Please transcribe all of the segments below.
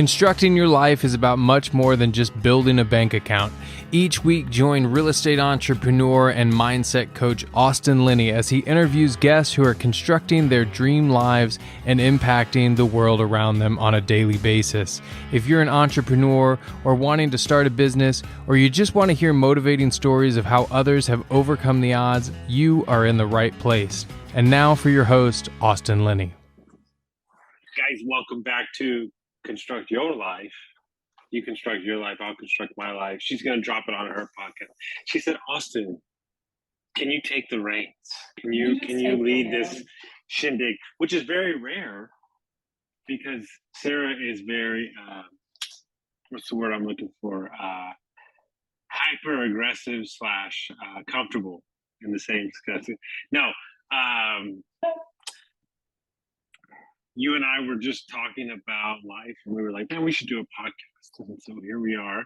Constructing your life is about much more than just building a bank account. Each week, join real estate entrepreneur and mindset coach Austin Linney as he interviews guests who are constructing their dream lives and impacting the world around them on a daily basis. If you're an entrepreneur or wanting to start a business, or you just want to hear motivating stories of how others have overcome the odds, you are in the right place. And now for your host, Austin Linney. Guys, welcome back to Construct Your Life. You construct your life, I'll construct my life. She's going to drop it on her podcast. She said, Austin, can you take the reins? Can you lead this shindig? Which is very rare because Sarah is very, what's the word I'm looking for? Hyper aggressive / comfortable in the same sense. No, you and I were just talking about life, and we were like, man, we should do a podcast. And so here we are.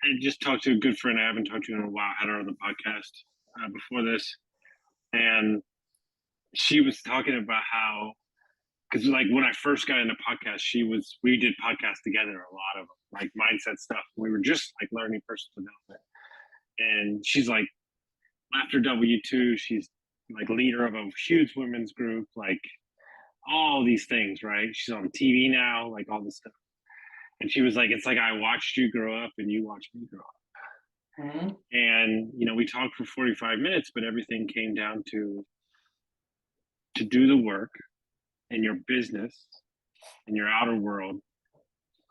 I just talked to a good friend I haven't talked to in a while, had her on the podcast before this. And she was talking about how, because like when I first got into podcasts, we did podcasts together, a lot of them, like mindset stuff. We were just like learning personal development. And she's like, After W2, she's like leader of a huge women's group, like all these things, right? She's on TV now, like all this stuff. And she was like, it's like I watched you grow up and you watched me grow up. Mm-hmm. And, we talked for 45 minutes, but everything came down to do the work in your business, in your outer world,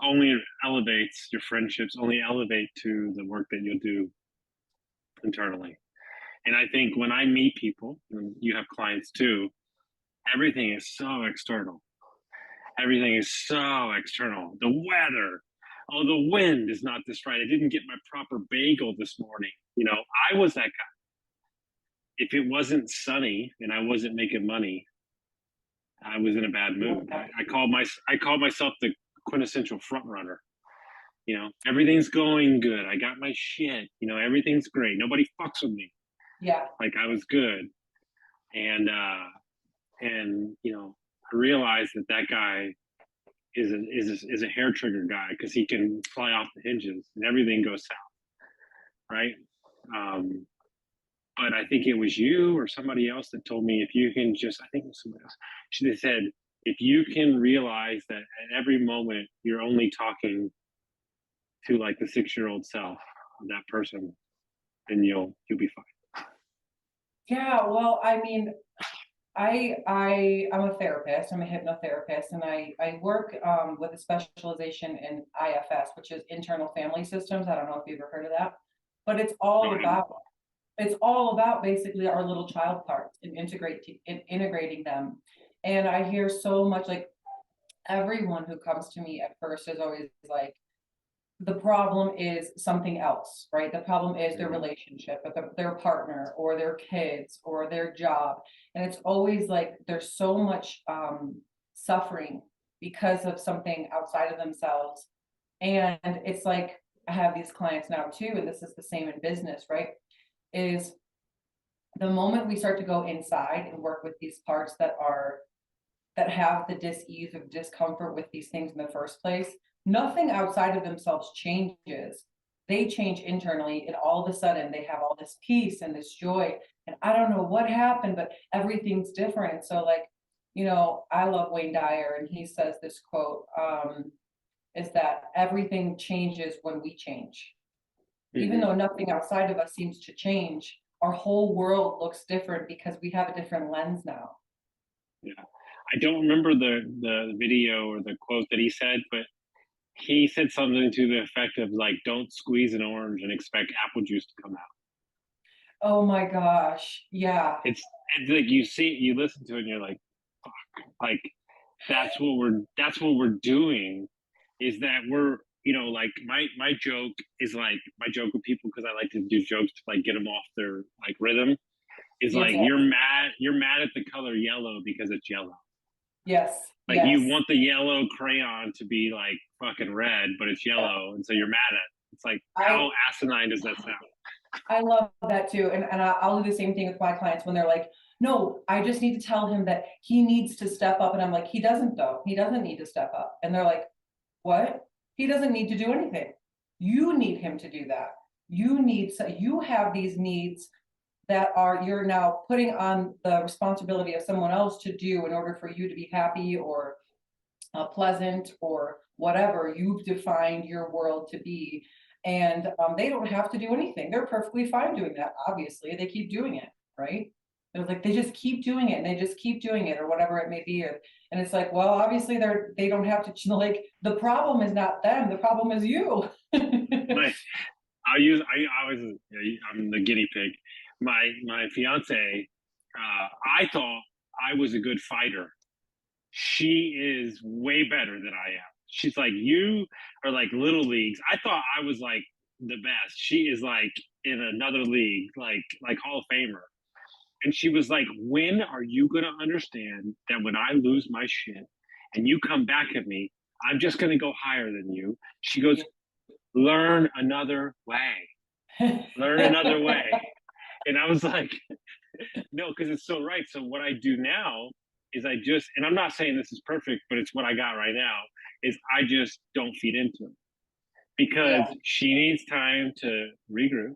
only elevates your friendships, only elevate to the work that you'll do internally. And I think when I meet people, and you have clients too, everything is so external. Everything is so external. The weather, the wind is not this right. I didn't get my proper bagel this morning. I was that guy. If it wasn't sunny and I wasn't making money, I was in a bad mood. I called myself the quintessential front runner. Everything's going good. I got my shit. Everything's great. Nobody fucks with me. Yeah. Like I was good. And I realized that guy is a hair trigger guy because he can fly off the hinges and everything goes south. Right. But I think it was you or somebody else that told me, if you can just, I think it was somebody else. They said, if you can realize that at every moment you're only talking to like the 6-year-old self of that person, then you'll be fine. Yeah, well, I mean, I'm a therapist. I'm a hypnotherapist, and I work with a specialization in IFS, which is internal family systems. I don't know if you've ever heard of that, but it's all about basically our little child parts and integrating them. And I hear so much, like everyone who comes to me at first is always like, the problem is something else, right? The problem is their relationship with their partner or their kids or their job. And it's always like there's so much suffering because of something outside of themselves. And it's like, I have these clients now too, and this is the same in business, right? Is the moment we start to go inside and work with these parts that have the dis-ease or discomfort with these things in the first place, nothing outside of themselves changes. They change internally, and all of a sudden they have all this peace and this joy. And I don't know what happened, but everything's different. And so I love Wayne Dyer, and he says this quote, is that everything changes when we change. Mm-hmm. Even though nothing outside of us seems to change, our whole world looks different because we have a different lens now. Yeah. I don't remember the video or the quote that he said, but he said something to the effect of like, don't squeeze an orange and expect apple juice to come out. Oh my gosh. Yeah. It's like you listen to it and you're like, fuck. Like that's what we're doing, is that we're, like my joke is like, my joke with people, because I like to do jokes to like get them off their like rhythm, is like, you're mad at the color yellow because it's yellow. Yes. Like you want the yellow crayon to be like fucking red, but it's yellow, and so you're mad at it. It's like, how asinine does that sound? I love that too. And I'll do the same thing with my clients when they're like, no, I just need to tell him that he needs to step up. And I'm like, he doesn't though. He doesn't need to step up. And they're like, what? He doesn't need to do anything. You need him to do that. You have these needs that you're now putting on the responsibility of someone else to do in order for you to be happy or pleasant or whatever you've defined your world to be. And they don't have to do anything. They're perfectly fine doing that. Obviously, they keep doing it, right? They're like, they just keep doing it and they just keep doing it or whatever it may be. And it's like, well, obviously they don't have to, like, the problem is not them. The problem is you. Nice. I'm the guinea pig. My fiance, I thought I was a good fighter. She is way better than I am. She's like, you are like little leagues. I thought I was like the best. She is like in another league, like Hall of Famer. And she was like, when are you going to understand that when I lose my shit and you come back at me, I'm just going to go higher than you? She goes, learn another way. Learn another way. And I was like, no, because it's so right. So what I do now is and I'm not saying this is perfect, but it's what I got right now, is I just don't feed into it because she needs time to regroup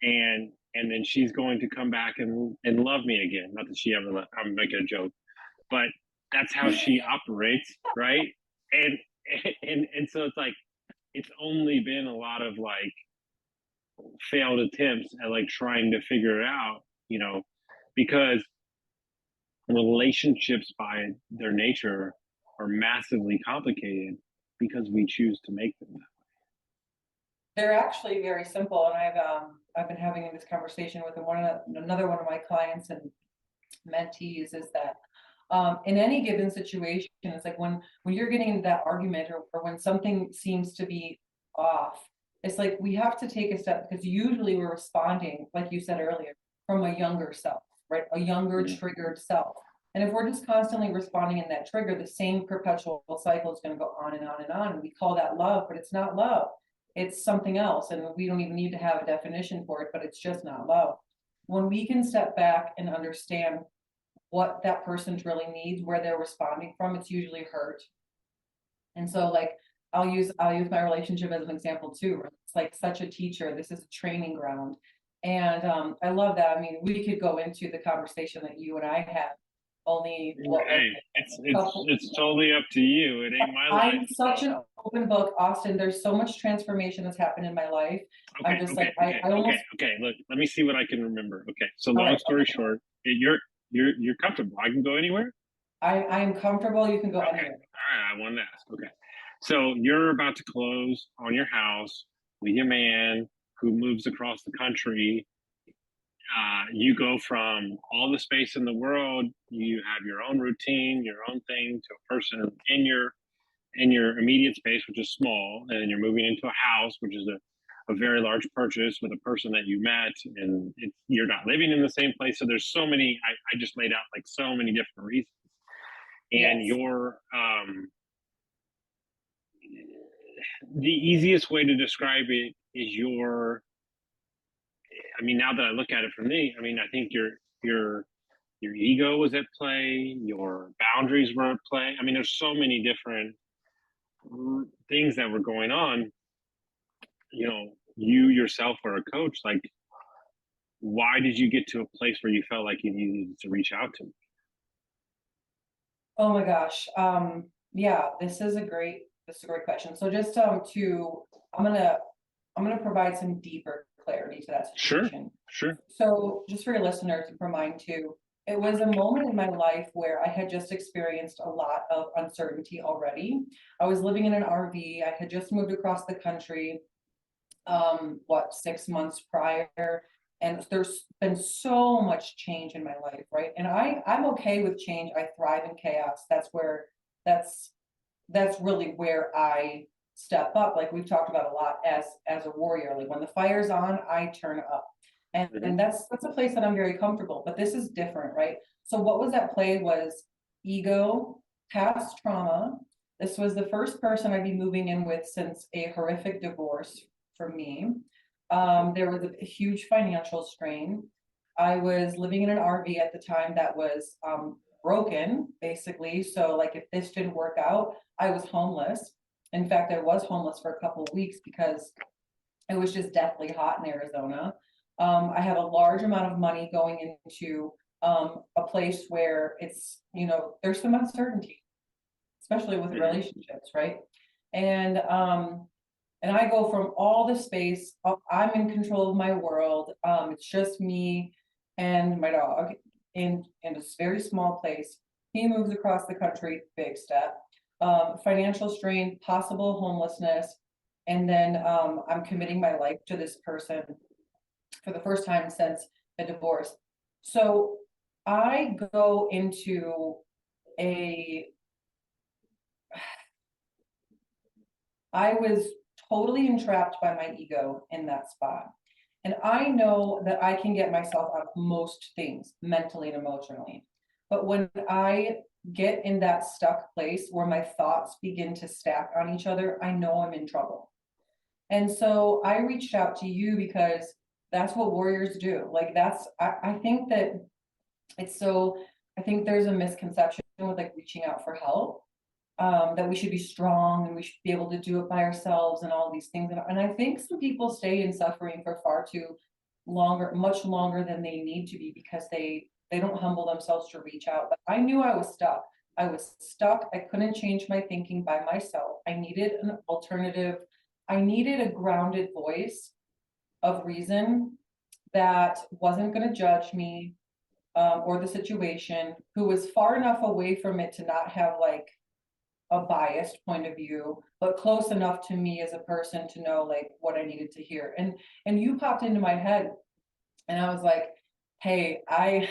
and then she's going to come back and love me again. Not that she ever left. I'm making a joke, but that's how she operates, right? And so it's like, it's only been a lot of like failed attempts at like trying to figure it out, because relationships by their nature are massively complicated because we choose to make them that way. They're actually very simple, and I've been having this conversation with another one of my clients and mentees is that in any given situation, it's like when you're getting into that argument or when something seems to be off, it's like we have to take a step because usually we're responding, like you said earlier, from a younger self, right? A younger triggered self. And if we're just constantly responding in that trigger, the same perpetual cycle is going to go on and on and on. And we call that love, but it's not love. It's something else. And we don't even need to have a definition for it, but it's just not love. When we can step back and understand what that person really needs, where they're responding from, it's usually hurt. And so like, I'll use my relationship as an example too. It's like such a teacher. This is a training ground. And I love that. I mean, we could go into the conversation that you and I had. It's totally up to you. It ain't my life. I'm such an open book, Austin. There's so much transformation that's happened in my life. Okay, look, let me see what I can remember. Okay, so long story short, you're comfortable. I can go anywhere? I'm comfortable. You can go anywhere. All right, I wanted to ask. Okay. So you're about to close on your house with your man who moves across the country. You go from all the space in the world, you have your own routine, your own thing, to a person in your immediate space, which is small, and you're moving into a house, which is a very large purchase with a person that you met, and you're not living in the same place. So there's so many, I just laid out like so many different reasons. And the easiest way to describe it is now that I look at it from me, I think your ego was at play, your boundaries were at play. There's so many different things that were going on. You yourself were a coach. Like, why did you get to a place where you felt like you needed to reach out to me? Oh my gosh. Yeah, this is a great question. So just I'm gonna provide some deeper clarity to that situation. Sure. So just for your listeners and for mine too, it was a moment in my life where I had just experienced a lot of uncertainty already. I was living in an RV. I had just moved across the country, 6 months prior. And there's been so much change in my life, right? And I'm okay with change. I thrive in chaos. That's really where I step up. Like we've talked about a lot as a warrior. Like when the fire's on, I turn up. And that's a place that I'm very comfortable. But this is different, right? So what was at play was ego, past trauma. This was the first person I'd be moving in with since a horrific divorce for me. There was a huge financial strain. I was living in an RV at the time that was broken, basically. So like if this didn't work out, I was homeless. In fact, I was homeless for a couple of weeks because it was just deathly hot in Arizona. I have a large amount of money going into a place where it's, there's some uncertainty, especially with relationships, right? And I go from all the space, I'm in control of my world. It's just me and my dog in this very small place. He moves across the country, big step. Financial strain, possible homelessness. And then I'm committing my life to this person for the first time since a divorce. So I go into I was totally entrapped by my ego in that spot. And I know that I can get myself out of most things mentally and emotionally. But when I get in that stuck place where my thoughts begin to stack on each other, I know I'm in trouble. And so I reached out to you because that's what warriors do. Like I think that I think there's a misconception with like reaching out for help, that we should be strong and we should be able to do it by ourselves and all these things. And I think some people stay in suffering for far too much longer than they need to be because they don't humble themselves to reach out. But I knew I was stuck. I was stuck. I couldn't change my thinking by myself. I needed an alternative. I needed a grounded voice of reason that wasn't going to judge me or the situation, who was far enough away from it to not have like a biased point of view, but close enough to me as a person to know like what I needed to hear. And you popped into my head and I was like, hey, I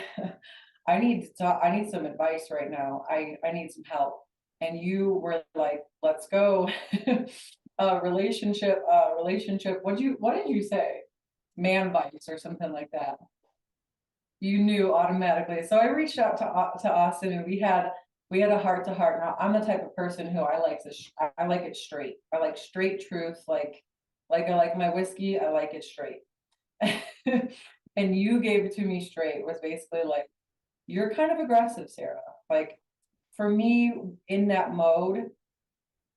need some advice right now. I need some help. And you were like, let's go. Relationship. What did you say? Man bites or something like that. You knew automatically. So I reached out to Austin and we had a heart to heart. Now I'm the type of person who I like it straight. I like straight truth. Like I like my whiskey. I like it straight. And you gave it to me straight. It was basically like, you're kind of aggressive, Sarah. Like for me in that mode,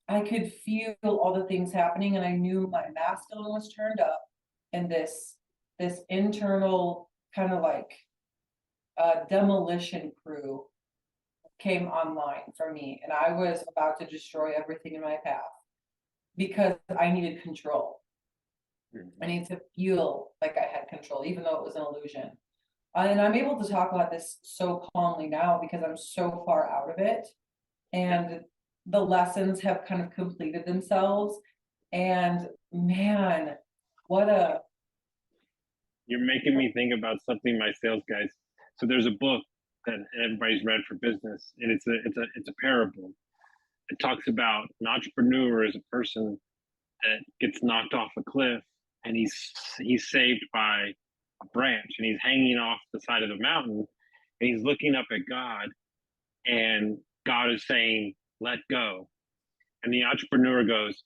I could feel all the things happening and I knew my masculine was turned up and this internal kind of like demolition crew came online for me, and I was about to destroy everything in my path because I needed control. I needed to feel like I had control, even though it was an illusion. And I'm able to talk about this so calmly now because I'm so far out of it, and the lessons have kind of completed themselves. And man, you're making me think about something my sales guys. So there's a book that everybody's read for business, and it's a parable. It talks about an entrepreneur as a person that gets knocked off a cliff, and he's saved by a branch, and he's hanging off the side of the mountain, and he's looking up at God, and God is saying, "Let go." And the entrepreneur goes,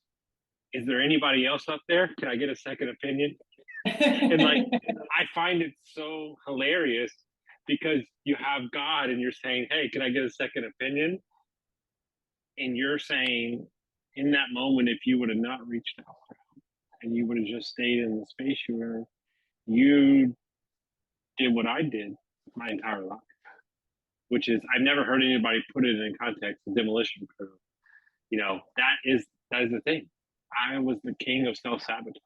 "Is there anybody else up there? Can I get a second opinion?" And like, I find it so hilarious because you have God and you're saying, "Hey, can I get a second opinion?" And you're saying in that moment, if you would have not reached out and you would have just stayed in the space you were, you did what I did my entire life, which is I've never heard anybody put it in context of demolition crew. That is the thing. I was the king of self-sabotage.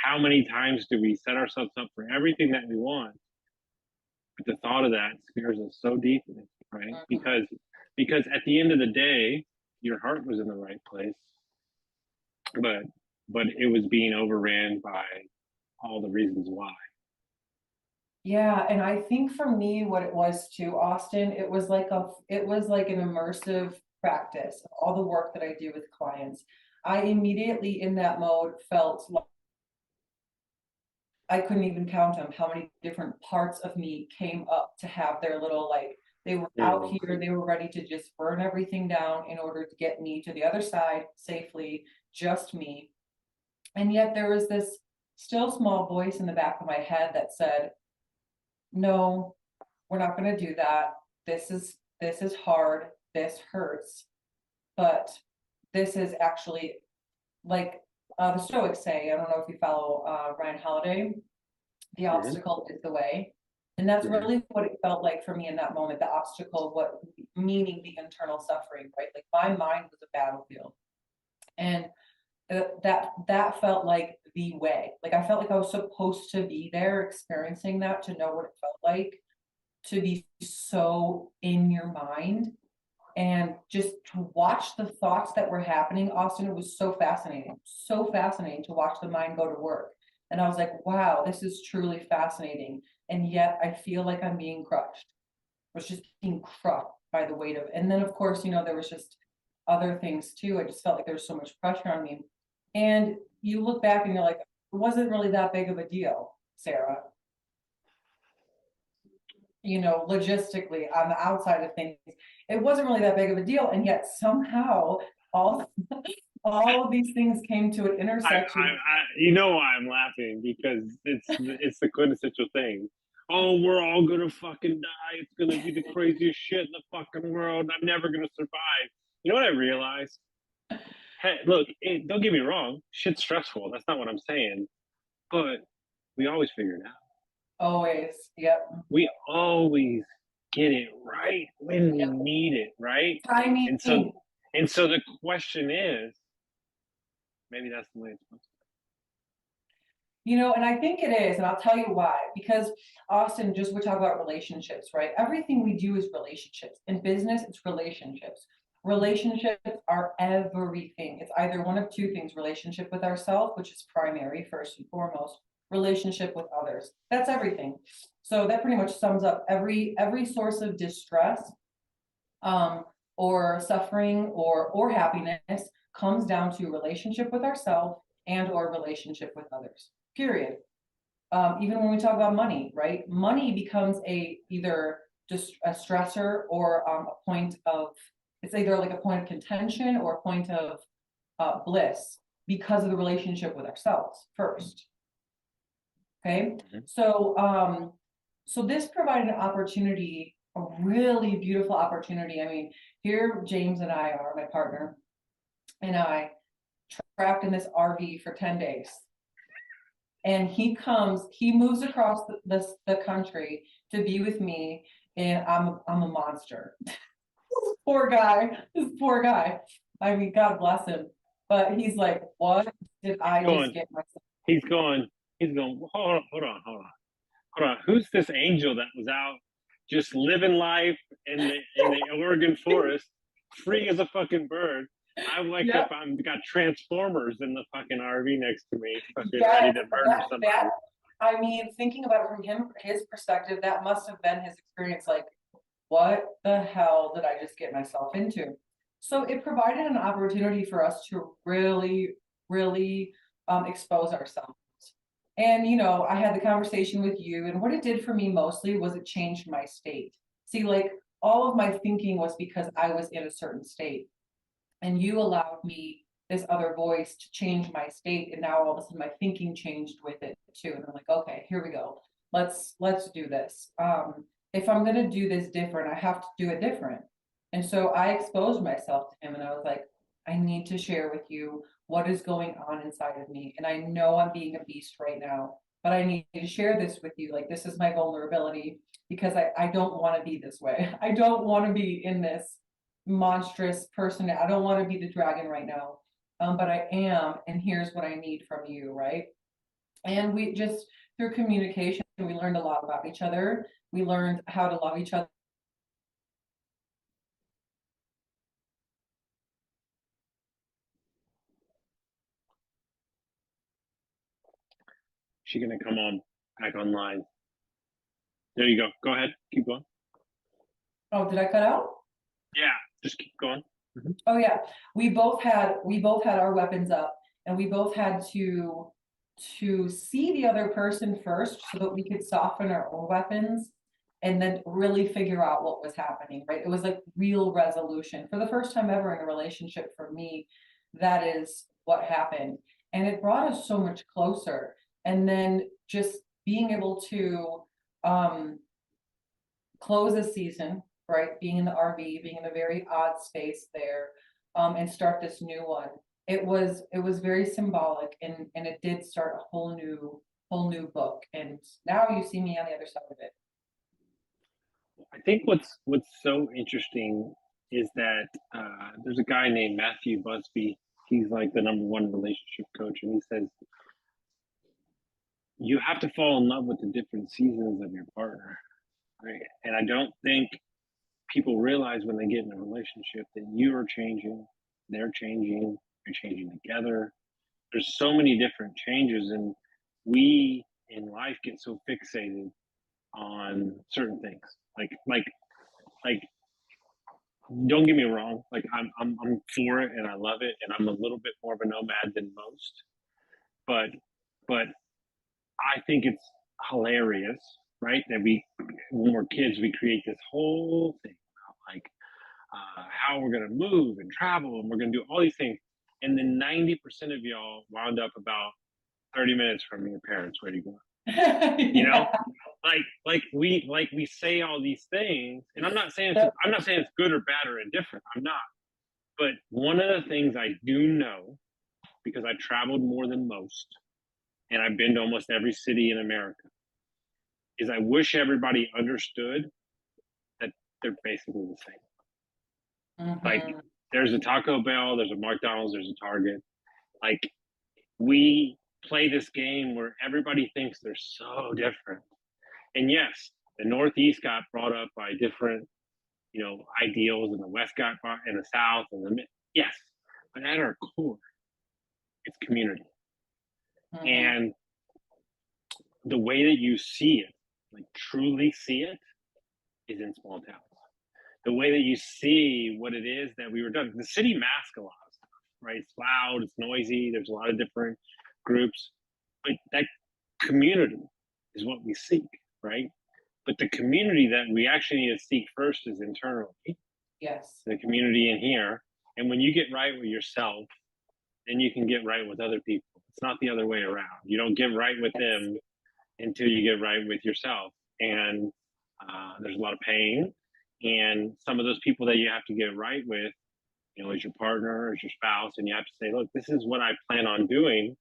How many times do we set ourselves up for everything that we want? But the thought of that scares us so deeply, right? Because at the end of the day, your heart was in the right place, but it was being overran by all the reasons why. Yeah, and I think for me, what it was too, Austin, it was like an immersive practice of all the work that I do with clients. I immediately in that mode felt like I couldn't even count them how many different parts of me came up to have their little like they were out here, they were ready to just burn everything down in order to get me to the other side safely, just me. And yet there was this still small voice in the back of my head that said, no, we're not going to do that. This is hard. This hurts. But this is actually like the Stoics say, I don't know if you follow Ryan Holiday, the obstacle is the way. And that's really what it felt like for me in that moment, the obstacle, what meaning the internal suffering, right? Like my mind was a battlefield. And that felt like the way. Like I felt like I was supposed to be there experiencing that, to know what it felt like to be so in your mind and just to watch the thoughts that were happening. Austin, it was so fascinating to watch the mind go to work. And I was like, wow, this is truly fascinating. And yet I feel like I'm being crushed. I was just being crushed by the weight of it. And then of course, there was just other things too. I just felt like there was so much pressure on me. And you look back and you're like, it wasn't really that big of a deal, Sarah. Logistically on the outside of things, it wasn't really that big of a deal. And yet somehow all of these things came to an intersection. You know why I'm laughing, because it's the quintessential thing. Oh, we're all gonna fucking die. It's gonna be the craziest shit in the fucking world. I'm never gonna survive. You know what I realized? Hey, look, don't get me wrong. Shit's stressful. That's not what I'm saying. But we always figure it out. Always. Yep. We always get it right when we need it, right? Timing. And so the question is, maybe that's the way it's supposed to be. And I think it is, and I'll tell you why. Because Austin, we're talking about relationships, right? Everything we do is relationships. In business, it's relationships. Relationships are everything. It's either one of two things: relationship with ourselves, which is primary, first and foremost, relationship with others. That's everything. So that pretty much sums up every source of distress, or suffering or happiness comes down to relationship with ourselves and or relationship with others, period. Even when we talk about money, right? Money becomes either just a stressor or a point of, it's either like a point of contention or a point of bliss because of the relationship with ourselves first. Okay. So this provided an opportunity, a really beautiful opportunity. I mean, here James and I are, my partner and I, trapped in this RV for 10 days. And he moves across the country to be with me, and I'm a monster. Poor guy. This poor guy. I mean, God bless him. But he's like, what did I just get myself? He's going, hold on. Who's this angel that was out just living life in the Oregon forest, free as a fucking bird? I wake up, I've got Transformers in the fucking RV next to me, fucking ready to murder somebody. I mean, thinking about it from his perspective, that must have been his experience. Like, what the hell did I just get myself into? So it provided an opportunity for us to really, really expose ourselves. And, I had the conversation with you, and what it did for me mostly was it changed my state. See, like all of my thinking was because I was in a certain state, and you allowed me this other voice to change my state. And now all of a sudden my thinking changed with it too. And I'm like, okay, here we go. Let's do this. If I'm going to do this different, I have to do it different. And so I exposed myself to him, and I was like, I need to share with you what is going on inside of me. And I know I'm being a beast right now, but I need to share this with you. Like, this is my vulnerability, because I don't want to be this way. I don't want to be in this monstrous person. I don't want to be the dragon right now. But I am, and here's what I need from you, right? And we just, through communication, we learned a lot about each other. We learned how to love each other. She's gonna come on back online. There you go. Go ahead. Keep going. Oh, did I cut out? Yeah, just keep going. Mm-hmm. Oh yeah, we both had our weapons up, and we both had to see the other person first so that we could soften our own weapons and then really figure out what was happening, right? It was like real resolution. For the first time ever in a relationship for me, that is what happened. And it brought us so much closer. And then just being able to close a season, right? Being in the RV, being in a very odd space there, and start this new one. It was very symbolic, and it did start a whole new book. And now you see me on the other side of it. I think what's so interesting is that there's a guy named Matthew Busby. He's like the #1 relationship coach, and he says you have to fall in love with the different seasons of your partner, right? And I don't think people realize when they get in a relationship that you are changing, they're changing, you're changing together. There's so many different changes, and we in life get so fixated on certain things. Like don't get me wrong, like I'm for it and I love it, and I'm a little bit more of a nomad than most, but I think it's hilarious, right? That when we're kids, we create this whole thing about like how we're gonna move and travel, and we're gonna do all these things, and then 90% of y'all wound up about 30 minutes from your parents. Where do you go? You know, like we say all these things, and I'm not saying it's good or bad or indifferent. I'm not. But one of the things I do know, because I traveled more than most, and I've been to almost every city in America, is I wish everybody understood that they're basically the same. Mm-hmm. Like there's a Taco Bell, there's a McDonald's, there's a Target. Like we play this game where everybody thinks they're so different. And yes, the Northeast got brought up by different, ideals, and the West got brought, and the South, and the Mid. Yes, but at our core, it's community. Mm-hmm. And the way that you see it, like truly see it, is in small towns. The way that you see what it is that we were done. The city masks a lot of stuff, right? It's loud, it's noisy, there's a lot of different groups, but that community is what we seek, right? But the community that we actually need to seek first is internally. Yes. The community in here. And when you get right with yourself, then you can get right with other people. It's not the other way around. You don't get right with them until you get right with yourself. And there's a lot of pain. And some of those people that you have to get right with, is your partner, is your spouse, and you have to say, look, this is what I plan on doing.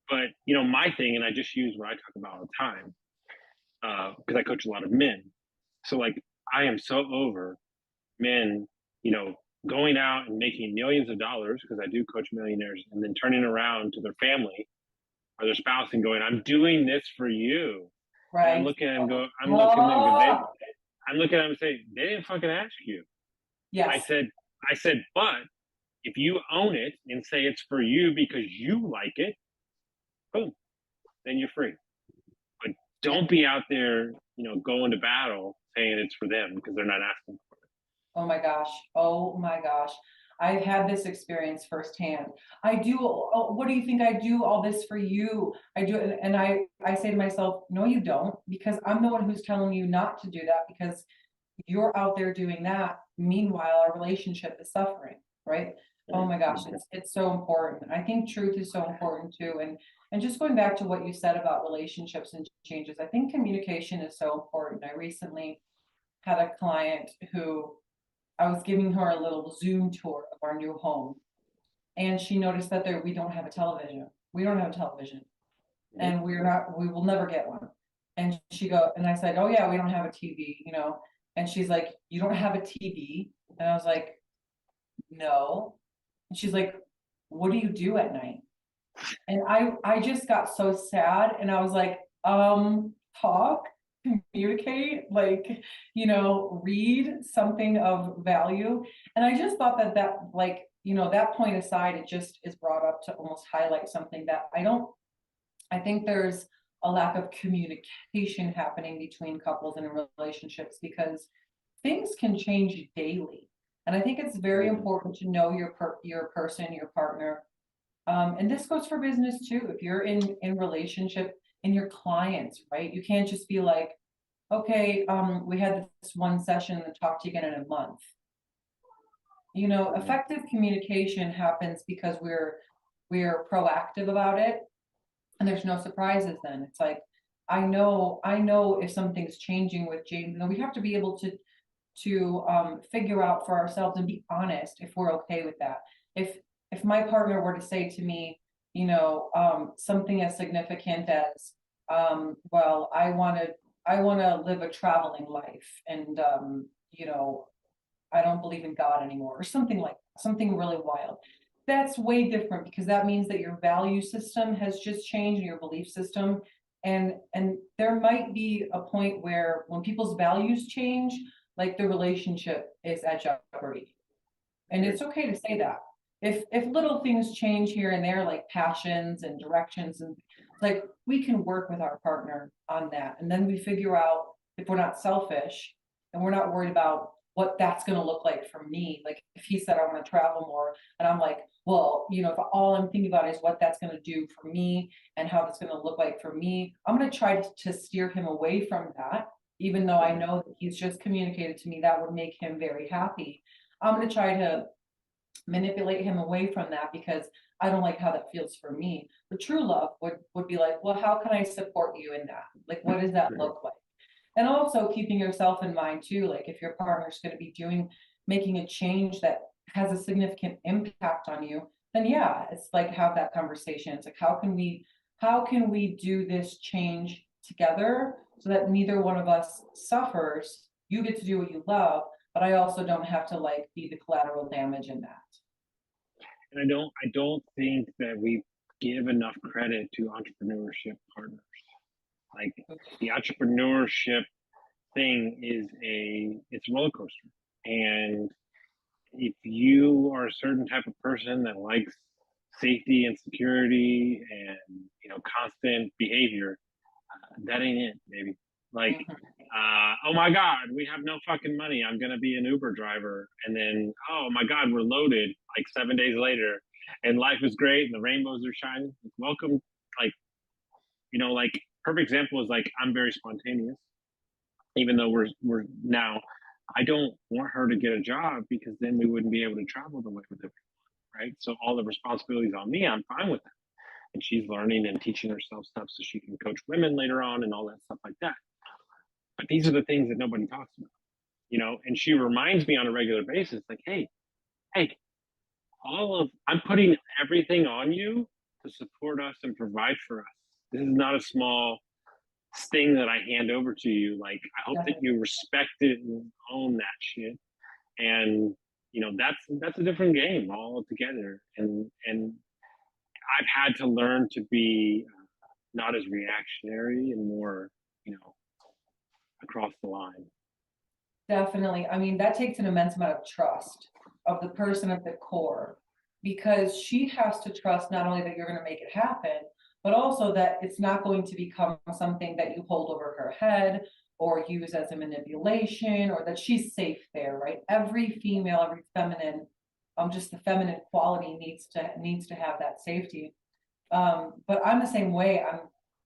But, my thing, and I just use what I talk about all the time, because I coach a lot of men. So like, I am so over men, going out and making millions of dollars, because I do coach millionaires, and then turning around to their family or their spouse and going, I'm doing this for you. Right. And I'm looking at them and say, they didn't fucking ask you. Yes. I said, but if you own it and say it's for you because you like it, boom, then you're free. But don't be out there, going to battle saying it's for them because they're not asking for it. Oh my gosh. I've had this experience firsthand. What do you think I do all this for you? I do. And I say to myself, no, you don't, because I'm the one who's telling you not to do that, because you're out there doing that. Meanwhile, our relationship is suffering, right? Oh my gosh, it's so important. I think truth is so important too. And just going back to what you said about relationships and changes, I think communication is so important. I recently had a client who I was giving her a little Zoom tour of our new home, and she noticed that we don't have a television. We don't have a television, and we will never get one. And and I said, oh yeah, we don't have a TV, and she's like, you don't have a TV? And I was like, no. And she's like, what do you do at night? And I just got so sad, and I was like, talk, communicate, read something of value. And I just thought that that point aside, it just is brought up to almost highlight something that I think there's a lack of communication happening between couples and in relationships, because things can change daily. And I think it's very important to know your person, your partner. And this goes for business too. If you're in relationship, in your clients, right? You can't just be like, okay, we had this one session and talk to you again in a month. Effective communication happens because we're proactive about it, and there's no surprises then. It's like, I know if something's changing with James, and we have to be able to figure out for ourselves and be honest if we're okay with that. If my partner were to say to me, something as significant as, well, I want to live a traveling life, and I don't believe in God anymore, or something like that, something really wild. That's way different, because that means that your value system has just changed, your belief system. And there might be a point where when people's values change, like the relationship is at jeopardy. And it's okay to say that. If little things change here and there, like passions and directions, and like, we can work with our partner on that. And then we figure out, if we're not selfish and we're not worried about what that's going to look like for me. Like, if he said I want to travel more, and I'm like, well, if all I'm thinking about is what that's going to do for me and how that's going to look like for me, I'm going to try to steer him away from that, even though I know that he's just communicated to me that would make him very happy. I'm going to try to manipulate him away from that, because I don't like how that feels for me. But true love would be like, well, how can I support you in that? Like, what does that look like? And also keeping yourself in mind too, like, if your partner's going to be making a change that has a significant impact on you, then yeah, it's like, have that conversation. It's like, how can we do this change together so that neither one of us suffers? You get to do what you love, but I also don't have to like be the collateral damage in that. And I don't think that we give enough credit to entrepreneurship partners. Like, the entrepreneurship thing it's a roller coaster. And if you are a certain type of person that likes safety and security and constant behavior, that ain't it, baby. Like, oh my God, we have no fucking money, I'm gonna be an Uber driver. And then, oh my God, we're loaded like 7 days later, and life is great and the rainbows are shining. Welcome. Like, like, perfect example is, like, I'm very spontaneous, even though we're now, I don't want her to get a job, because then we wouldn't be able to travel the way with it, right? So all the responsibilities on me, I'm fine with that. And she's learning and teaching herself stuff so she can coach women later on and all that stuff like that. But these are the things that nobody talks about, and she reminds me on a regular basis, like, hey, I'm putting everything on you to support us and provide for us. This is not a small thing that I hand over to you. Like, I hope that you respect it and own that shit. And that's a different game altogether. And I've had to learn to be not as reactionary and more, across the line. Definitely. I mean, that takes an immense amount of trust of the person at the core, because she has to trust not only that you're going to make it happen, but also that it's not going to become something that you hold over her head or use as a manipulation, or that she's safe there, right? Every female, every feminine, just the feminine quality needs to have that safety. But I'm the same way.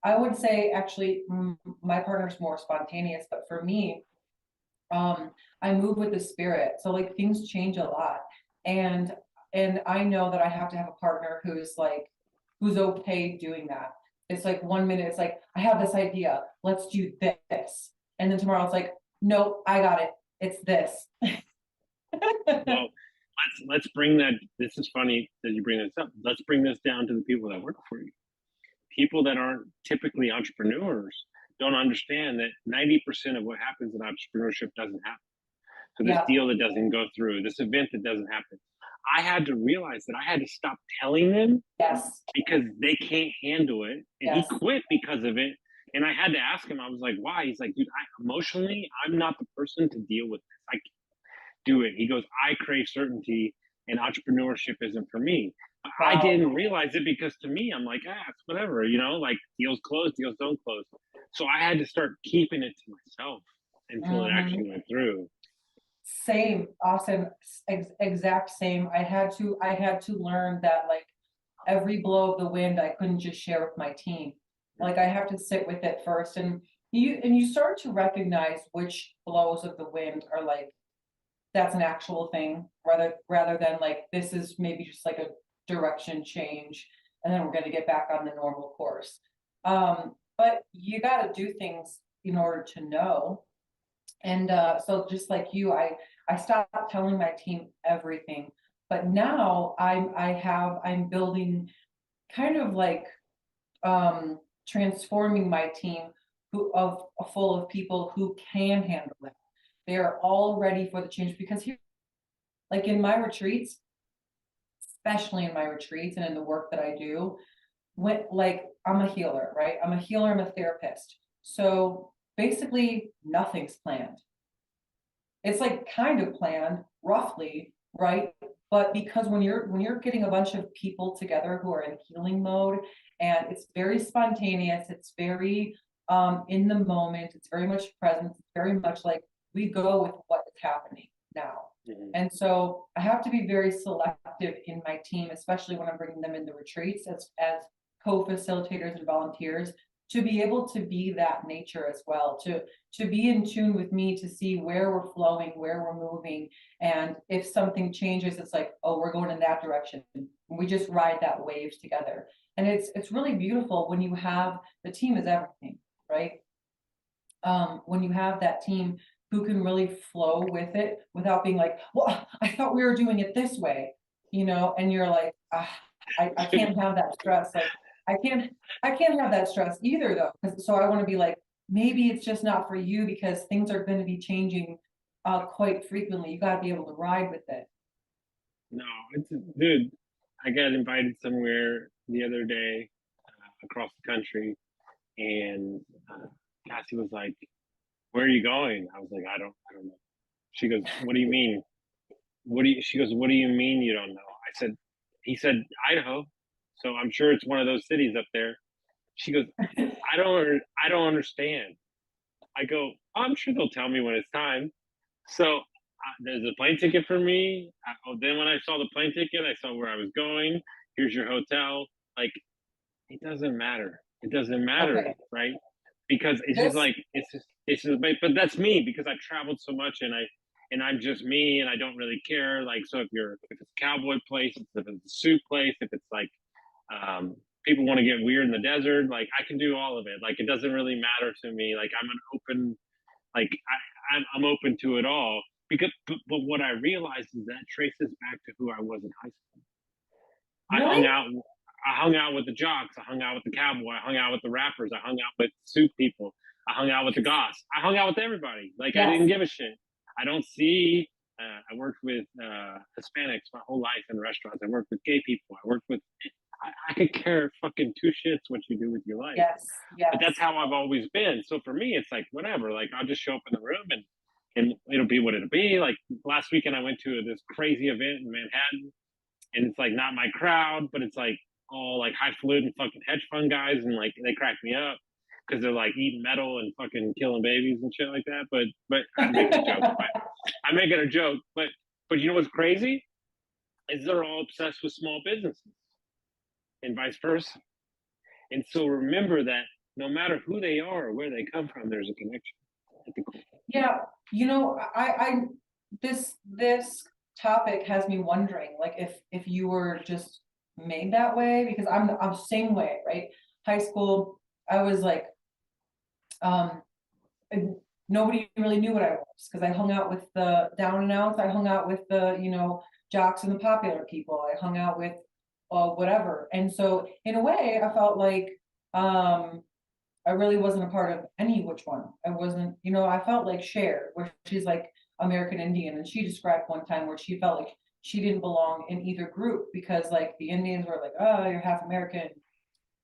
I would say, actually, my partner's more spontaneous, but for me, I move with the spirit. So like, things change a lot. And I know that I have to have a partner who's okay doing that. It's like, 1 minute it's like, I have this idea, let's do this. And then tomorrow it's like, nope, I got it. It's this. Well, let's bring that. This is funny that you bring this up. Let's bring this down to the people that work for you. People that aren't typically entrepreneurs don't understand that 90% of what happens in entrepreneurship doesn't happen. So this deal that doesn't go through, this event that doesn't happen, I had to realize that I had to stop telling them, because they can't handle it. And he quit because of it. And I had to ask him, I was like, why? He's like, dude, emotionally, I'm not the person to deal with this. I can't do it. He goes, I crave certainty, and entrepreneurship isn't for me. Wow. I didn't realize it, because to me, I'm like, it's whatever, like, deals close, deals don't close. So I had to start keeping it to myself until it actually went through. Same, Austin, exact same. I had to learn that, like, every blow of the wind, I couldn't just share with my team. Like, I have to sit with it first. And you start to recognize which blows of the wind are like, that's an actual thing, rather than like, this is maybe just like a direction change, and then we're going to get back on the normal course. but you got to do things in order to know. And so just like you, I stopped telling my team everything, but now I'm building kind of like transforming my team full of people who can handle it. They are all ready for the change, because here, like in my retreats, especially in my retreats and in the work that I do, when like I'm a healer, right? I'm a healer, I'm a therapist. So basically nothing's planned. It's like kind of planned roughly, right? But because when you're getting a bunch of people together who are in healing mode, and it's very spontaneous, it's very in the moment, it's very much present, it's very much like we go with what is happening now. Mhm. And so I have to be very selective in my team, especially when I'm bringing them in the retreats as co-facilitators and volunteers, to be able to be that nature as well, to be in tune with me, to see where we're flowing, where we're moving. And if something changes, it's like, oh, we're going in that direction. We just ride that wave together. And it's really beautiful when you have, the team is everything, right? When you have that team who can really flow with it without being like, well, I thought we were doing it this way, and you're like, I can't have that stress. Like I can't have that stress either though. So I want to be like, maybe it's just not for you, because things are going to be changing quite frequently. You got to be able to ride with it. No, it's dude. I got invited somewhere the other day across the country, and Cassie was like, "Where are you going?" I was like, I don't know." She goes, "What do you mean? She goes, "What do you mean you don't know?" I said, "He said Idaho, so I'm sure it's one of those cities up there." She goes, I don't understand." I go, "I'm sure they'll tell me when it's time." So there's a plane ticket for me. Then when I saw the plane ticket, I saw where I was going. Here's your hotel. Like, it doesn't matter. It doesn't matter, Okay. right? Because it's just This like it's just, but that's me, because I've traveled so much, and I'm just me, and I don't really care. Like, so if it's a cowboy place, if it's a suit place, if it's like um, people want to get weird in the desert, like I can do all of it. Like, it doesn't really matter to me. Like, I'm an open, like I'm open to it all, because but what I realized is that traces back to who I was in high school. I really? hung out I hung out with the jocks, I hung out with the cowboy, I hung out with the rappers, I hung out with suit people, I hung out with the goths, I hung out with everybody. Like, I Yes. didn't give a shit. I don't see I worked with Hispanics my whole life in restaurants. I worked with gay people. I worked with I could care fucking two shits what you do with your life. Yes. But that's Yes. how I've always been. So for me, it's like whatever. Like, I'll just show up in the room, and it'll be what it'll be. Like, last weekend, I went to this crazy event in Manhattan, and it's like not my crowd, but it's like all like highfalutin fucking hedge fund guys, and like they crack me up because they're like eating metal and fucking killing babies and shit like that. But I'm making a joke. But I'm making a joke. But you know what's crazy is they're all obsessed with small businesses and vice versa. And so remember that no matter who they are or where they come from, there's a connection. Yeah, I this topic has me wondering, like, if you were just made that way, because I'm the same way, right? High school, I was like, um, nobody really knew what I was, because I hung out with the down and outs. I hung out with the jocks and the popular people. I hung out with whatever, and so in a way, I felt like I really wasn't a part of any which one. I wasn't, I felt like Cher, where she's like American Indian. And she described one time where she felt like she didn't belong in either group, because like the Indians were like, oh, you're half American.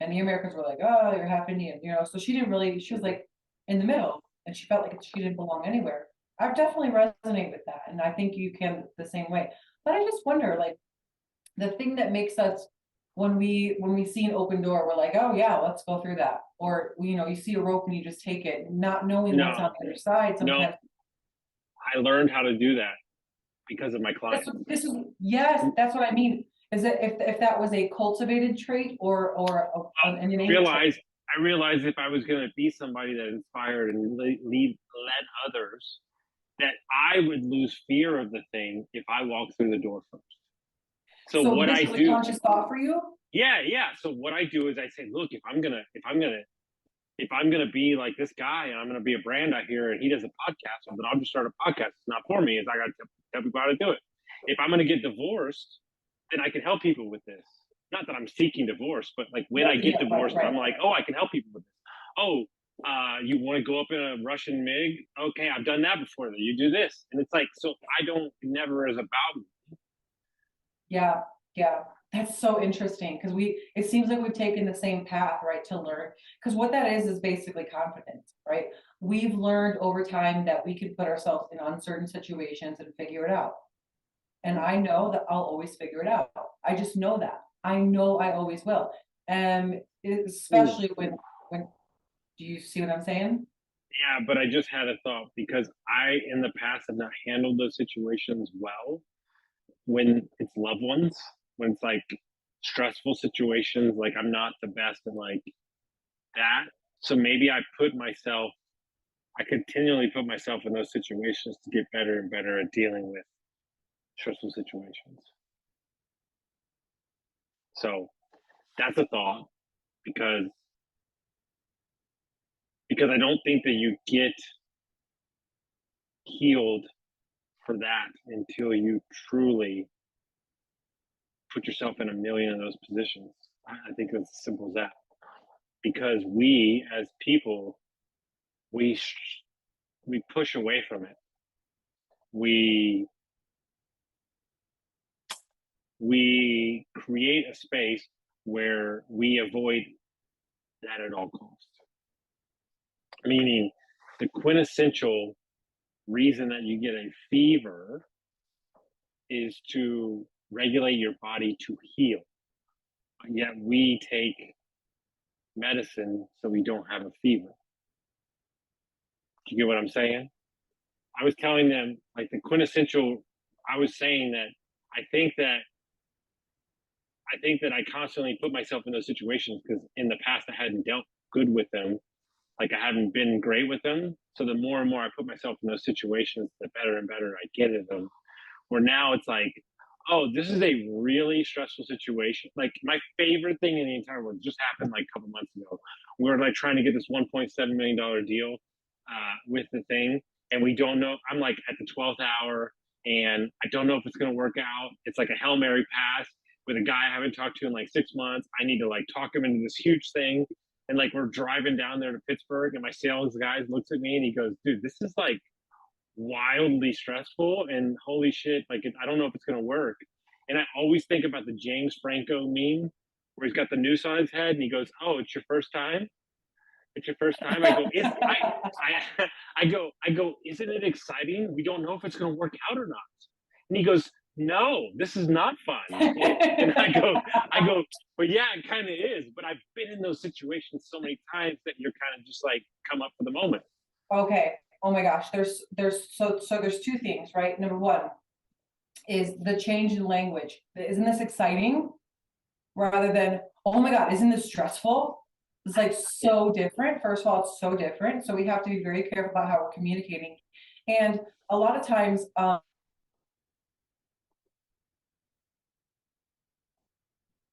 And the Americans were like, oh, you're half Indian, so she was like in the middle, and she felt like she didn't belong anywhere. I definitely resonate with that. And I think you can the same way. But I just wonder, like, the thing that makes us, when we see an open door, we're like, oh yeah, let's go through that. Or you see a rope and you just take it, not knowing what's on No, the other side no, sometimes. I learned how to do that because of my clients. This is Yes, that's what I mean. Is it, if that was a cultivated trait, or an innate trait? I realized if I was going to be somebody that inspired and led others, that I would lose fear of the thing if I walked through the door first. So So what this I was a do, conscious thought for you? yeah. So what I do is I say, look, if I'm gonna if I'm going to be like this guy and I'm going to be a brand out here and he does a podcast, well, then I'll just start a podcast. It's not for me. It's I got to tell people how to do it. If I'm going to get divorced, then I can help people with this. Not that I'm seeking divorce, but like when I get divorced, I'm like, oh, I can help people with this. Oh, you want to go up in a Russian MiG? Okay, I've done that before. You do this. And it's like, so I don't, never is about me. Yeah, yeah. That's so interesting because it seems like we've taken the same path, right, to learn. Because what that is basically confidence, right? We've learned over time that we can put ourselves in uncertain situations and figure it out. And I know that I'll always figure it out. I just know that. I know I always will. And especially when do you see what I'm saying? Yeah, but I just had a thought because I, in the past, have not handled those situations well when it's loved ones, when it's like stressful situations, like I'm not the best in like that. So maybe I continually put myself in those situations to get better and better at dealing with stressful situations. So that's a thought because I don't think that you get healed for that until you truly put yourself in a million of those positions. I think it's as simple as that. Because we as people, we push away from it. We create a space where we avoid that at all costs. Meaning, the quintessential reason that you get a fever is to regulate your body to heal. Yet we take medicine so we don't have a fever. Do you get what I'm saying? I was telling them like the quintessential, I was saying that I think that I constantly put myself in those situations because in the past I hadn't dealt good with them. Like I haven't been great with them. So the more and more I put myself in those situations, the better and better I get at them. Where now it's like, oh, this is a really stressful situation. Like my favorite thing in the entire world just happened like a couple months ago. We were like trying to get this $1.7 million deal with the thing. And we don't know, I'm like at the 12th hour and I don't know if it's going to work out. It's like a Hail Mary pass with a guy I haven't talked to in like 6 months. I need to like talk him into this huge thing. And like we're driving down there to Pittsburgh and my sales guy looks at me and he goes, dude, this is like wildly stressful and holy shit, like I don't know if it's going to work. And I always think about the James Franco meme where he's got the noose on his head and he goes, oh, it's your first time? It's your first time? I go, I go, isn't it exciting? We don't know if it's going to work out or not. And he goes, no, this is not fun. And I go, but yeah, it kind of is. But I've been in those situations so many times that you're kind of just like come up for the moment. Okay. Oh my gosh. There's two things, right? Number one is the change in language. Isn't this exciting? Rather than, oh my God, isn't this stressful? It's like so different. First of all, it's so different. So we have to be very careful about how we're communicating. And a lot of times,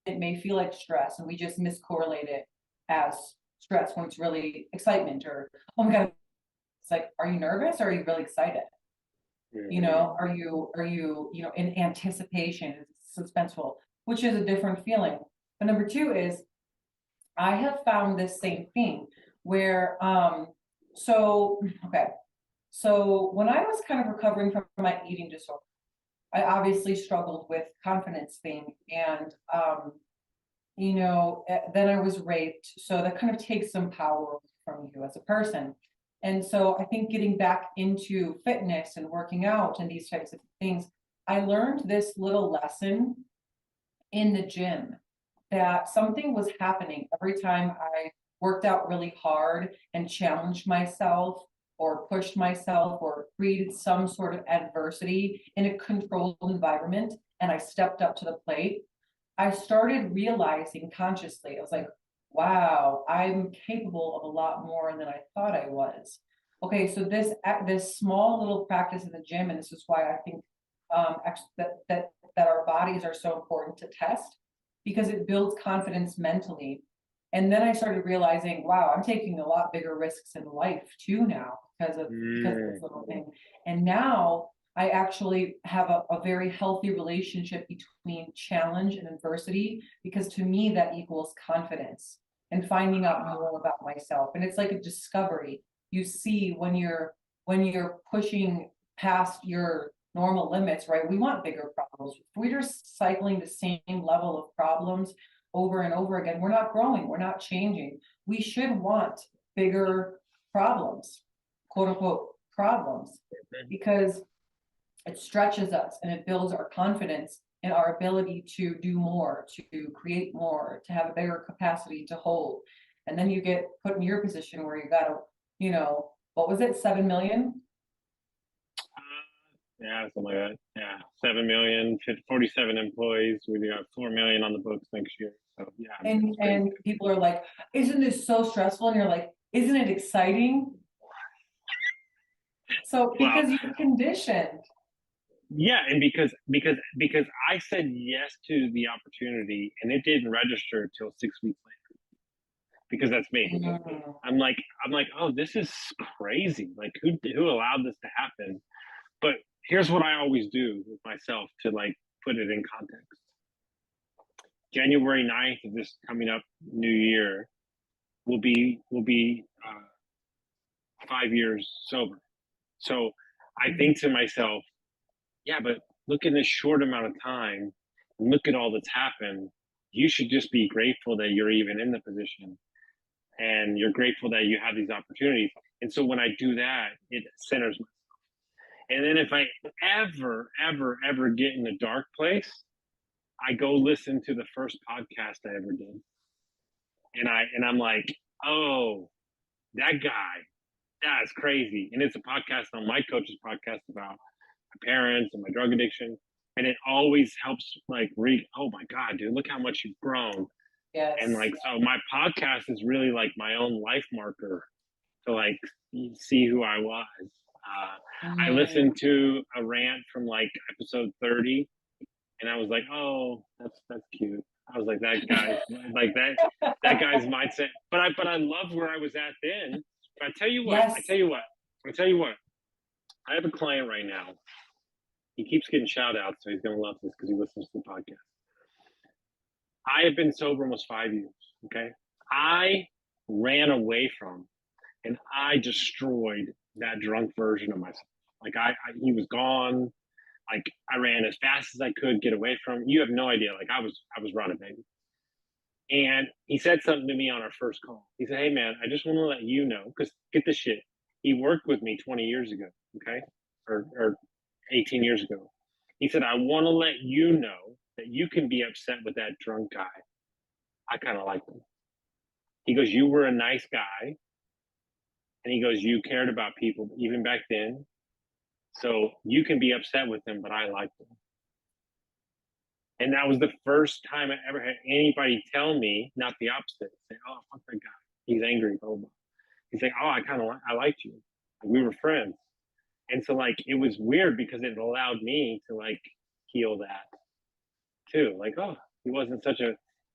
it may feel like stress and we just miscorrelate it as stress when it's really excitement or, oh my God, it's like, are you nervous or are you really excited? You know, are you in anticipation, suspenseful, which is a different feeling. But number two is I have found this same thing where, so when I was kind of recovering from my eating disorder, I obviously struggled with confidence thing and, then I was raped. So that kind of takes some power from you as a person. And so I think getting back into fitness and working out and these types of things, I learned this little lesson in the gym that something was happening every time I worked out really hard and challenged myself or pushed myself or created some sort of adversity in a controlled environment and I stepped up to the plate. I started realizing consciously, I was like, wow, I'm capable of a lot more than I thought I was. Okay, so this small little practice in the gym, and this is why I think that our bodies are so important to test, because it builds confidence mentally. And then I started realizing, wow, I'm taking a lot bigger risks in life too now because of this little thing. And now I actually have a very healthy relationship between challenge and adversity, because to me that equals confidence and finding out more about myself. And it's like a discovery. You see when you're pushing past your normal limits, right? We want bigger problems. If we're just cycling the same level of problems over and over again, we're not growing, we're not changing. We should want bigger problems, quote unquote problems, because it stretches us and it builds our confidence in our ability to do more, to create more, to have a bigger capacity to hold. And then you get put in your position where you got to, what was it, 7 million? Yeah, something like that. Yeah, 7 million, 47 employees. We got 4 million on the books next year. So yeah. And people are like, isn't this so stressful? And you're like, isn't it exciting? So because you're conditioned. Yeah, and because I said yes to the opportunity and it didn't register till 6 weeks later. Because that's me. Mm-hmm. I'm like, oh, this is crazy. Like who allowed this to happen? But here's what I always do with myself to like put it in context. January 9th of this coming up new year will be 5 years sober. So I think to myself, yeah, but look in this short amount of time, look at all that's happened. You should just be grateful that you're even in the position, and you're grateful that you have these opportunities. And so when I do that, it centers myself. And then if I ever get in a dark place, I go listen to the first podcast I ever did. And I'm like, oh, that guy, that's crazy. And it's a podcast on my coach's podcast about my parents and my drug addiction. And it always helps like read, oh my God, dude, look how much you've grown. Yes. And like, so my podcast is really like my own life marker to like see who I was. I listened to a rant from like episode 30 and I was like, oh, that's cute. I was like, that guy, like that guy's mindset. But I loved where I was at then. But I tell you what, I have a client right now. He keeps getting shout outs, so he's going to love this because he listens to the podcast. I have been sober almost 5 years. Okay. I ran away from and I destroyed that drunk version of myself. Like he was gone. Like I ran as fast as I could get away from him. You have no idea. Like I was running, baby. And he said something to me on our first call. He said, hey man, I just want to let you know, because get this shit. He worked with me 20 years ago. Okay. Or 18 years ago. He said, I want to let you know that you can be upset with that drunk guy. I kind of like him. He goes, you were a nice guy. And he goes, you cared about people even back then. So you can be upset with him, but I liked him. And that was the first time I ever had anybody tell me, not the opposite, say, oh, fuck that guy. He's angry. He's like, oh, I liked you. We were friends. And so like, it was weird because it allowed me to like heal that too. Like, oh, he wasn't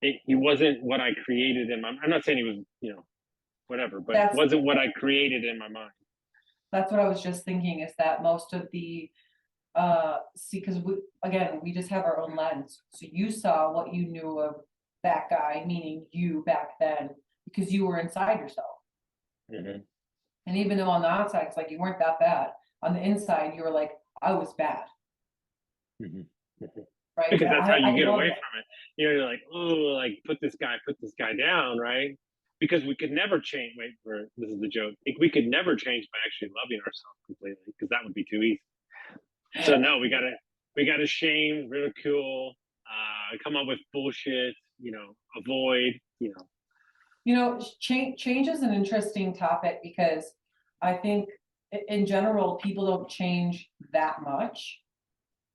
he wasn't what I created in my, I'm not saying he was, whatever, but it wasn't what I created in my mind. That's what I was just thinking, is that most of the, because we just have our own lens. So you saw what you knew of that guy, meaning you back then, because you were inside yourself. Mm-hmm. And even though on the outside, it's like you weren't that bad. On the inside, you were like, I was bad. Mm-hmm. Mm-hmm. Right? Because that's how you get away from it. You're like, oh, like put this guy down, right? Because we could never change. This is the joke. We could never change by actually loving ourselves completely, because that would be too easy. So no, we gotta shame, ridicule, come up with bullshit, avoid, Change is an interesting topic, because I think in general, people don't change that much.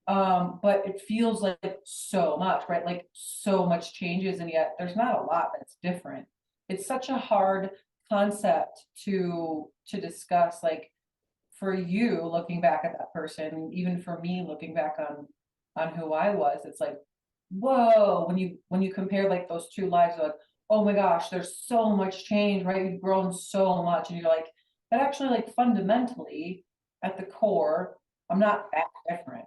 But it feels like so much, right? Like so much changes, and yet there's not a lot that's different. It's such a hard concept to discuss. Like for you looking back at that person, even for me looking back on who I was, it's like, whoa, when you compare like those two lives, like, oh my gosh, there's so much change, right? You've grown so much. And you're like, but actually, like fundamentally, at the core, I'm not that different.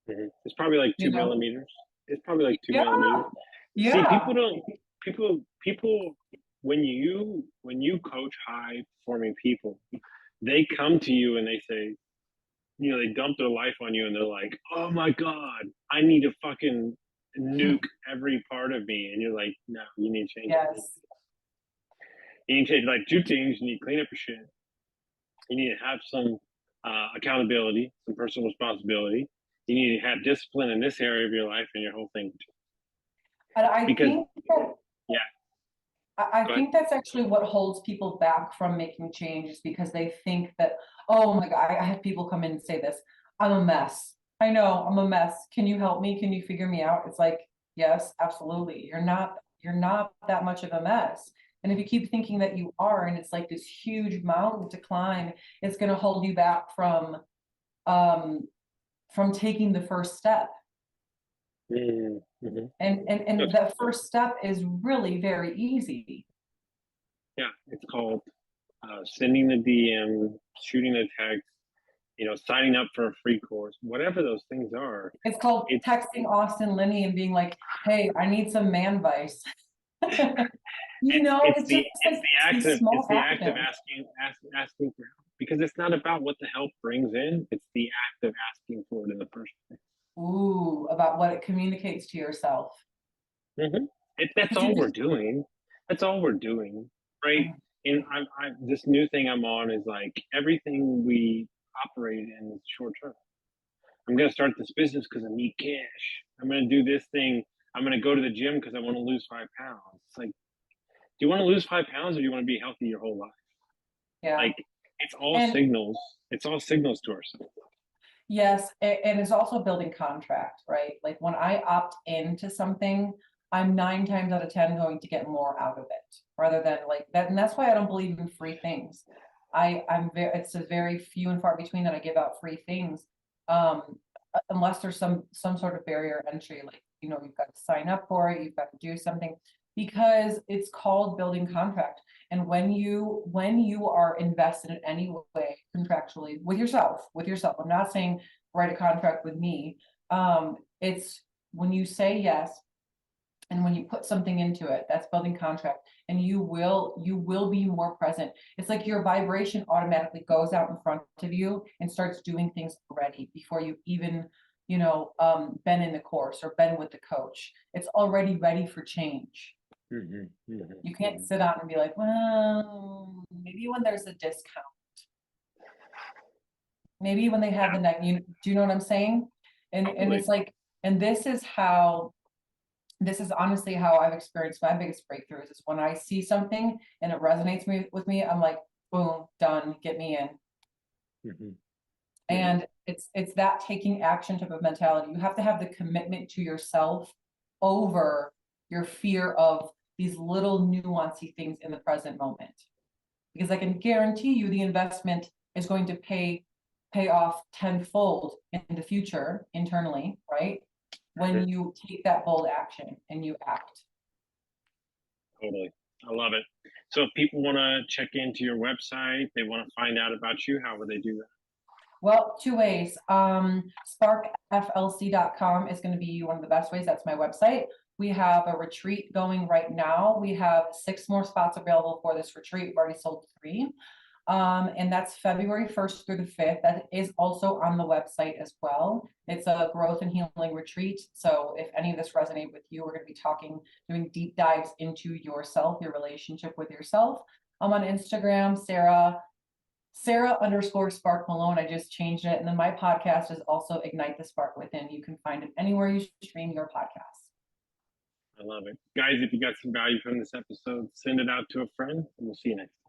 It's probably like two You know? millimeters. It's probably like two Yeah. millimeters. See, Yeah. people, when you coach high performing people, they come to you and they say, they dump their life on you and they're like, oh my God, I need to fucking nuke every part of me. And you're like, no, you need to change. Yes. You need to change like two things. You need to clean up your shit. You need to have some accountability, some personal responsibility. You need to have discipline in this area of your life, and your whole thing. And I Because think that, yeah, I go ahead. think that's actually what holds people back from making changes, because they think that, oh my God, I have people come in and say this, I'm a mess. I know I'm a mess. Can you help me? Can you figure me out? It's like, yes, absolutely. You're not that much of a mess. And if you keep thinking that you are, and it's like this huge mountain to climb, it's going to hold you back um, from taking the first step. Mm-hmm. And that first step is really very easy. Yeah, it's called sending the DM, shooting a text, signing up for a free course, whatever those things are. It's called texting Austin Linney and being like, hey, I need some man advice. It's the act of asking for help, because it's not about what the help brings in, it's the act of asking for it in the first place. Ooh, about what it communicates to yourself. That's all we're doing. That's all we're doing, right? And this new thing I'm on is like everything we operate in is short term. I'm going to start this business because I need cash. I'm going to do this thing. I'm going to go to the gym because I want to lose 5 pounds. It's like, do you want to lose 5 pounds, or do you want to be healthy your whole life? Yeah. Like, it's all signals. It's all signals to ourselves. Yes, and it's also building contract, right? Like when I opt into something, I'm 9 times out of 10 going to get more out of it, rather than like that. And that's why I don't believe in free things. It's a very few and far between that I give out free things, unless there's some sort of barrier entry, like, you've got to sign up for it, you've got to do something, because it's called building contract. And when you are invested in any way contractually with yourself, I'm not saying write a contract with me. It's when you say yes, and when you put something into it, that's building contract, and you will be more present. It's like your vibration automatically goes out in front of you and starts doing things already before you even, been in the course or been with the coach. It's already ready for change. You can't sit down and be like, well, maybe when there's a discount, maybe when they have the neck, do you know what I'm saying? And it's like, and this is honestly how I've experienced my biggest breakthroughs, is when I see something and it resonates with me, I'm like, boom, done, get me in. And it's that taking action type of mentality. You have to have the commitment to yourself over your fear of these little nuancy things in the present moment, because I can guarantee you the investment is going to pay off tenfold in the future internally, right? When you take that bold action and you act. Totally. I love it. So if people want to check into your website, they want to find out about you, how would they do that? Well, 2 ways. Sparkflc.com is going to be one of the best ways. That's my website. We have a retreat going right now. We have 6 more spots available for this retreat. We've already sold 3. And that's February 1st through the 5th. That is also on the website as well. It's a growth and healing retreat. So if any of this resonates with you, we're going to be doing deep dives into yourself, your relationship with yourself. I'm on Instagram, Sarah_Spark Malone. I just changed it. And then my podcast is also Ignite the Spark Within. You can find it anywhere you stream your podcast. I love it. Guys, if you got some value from this episode, send it out to a friend, and we'll see you next time.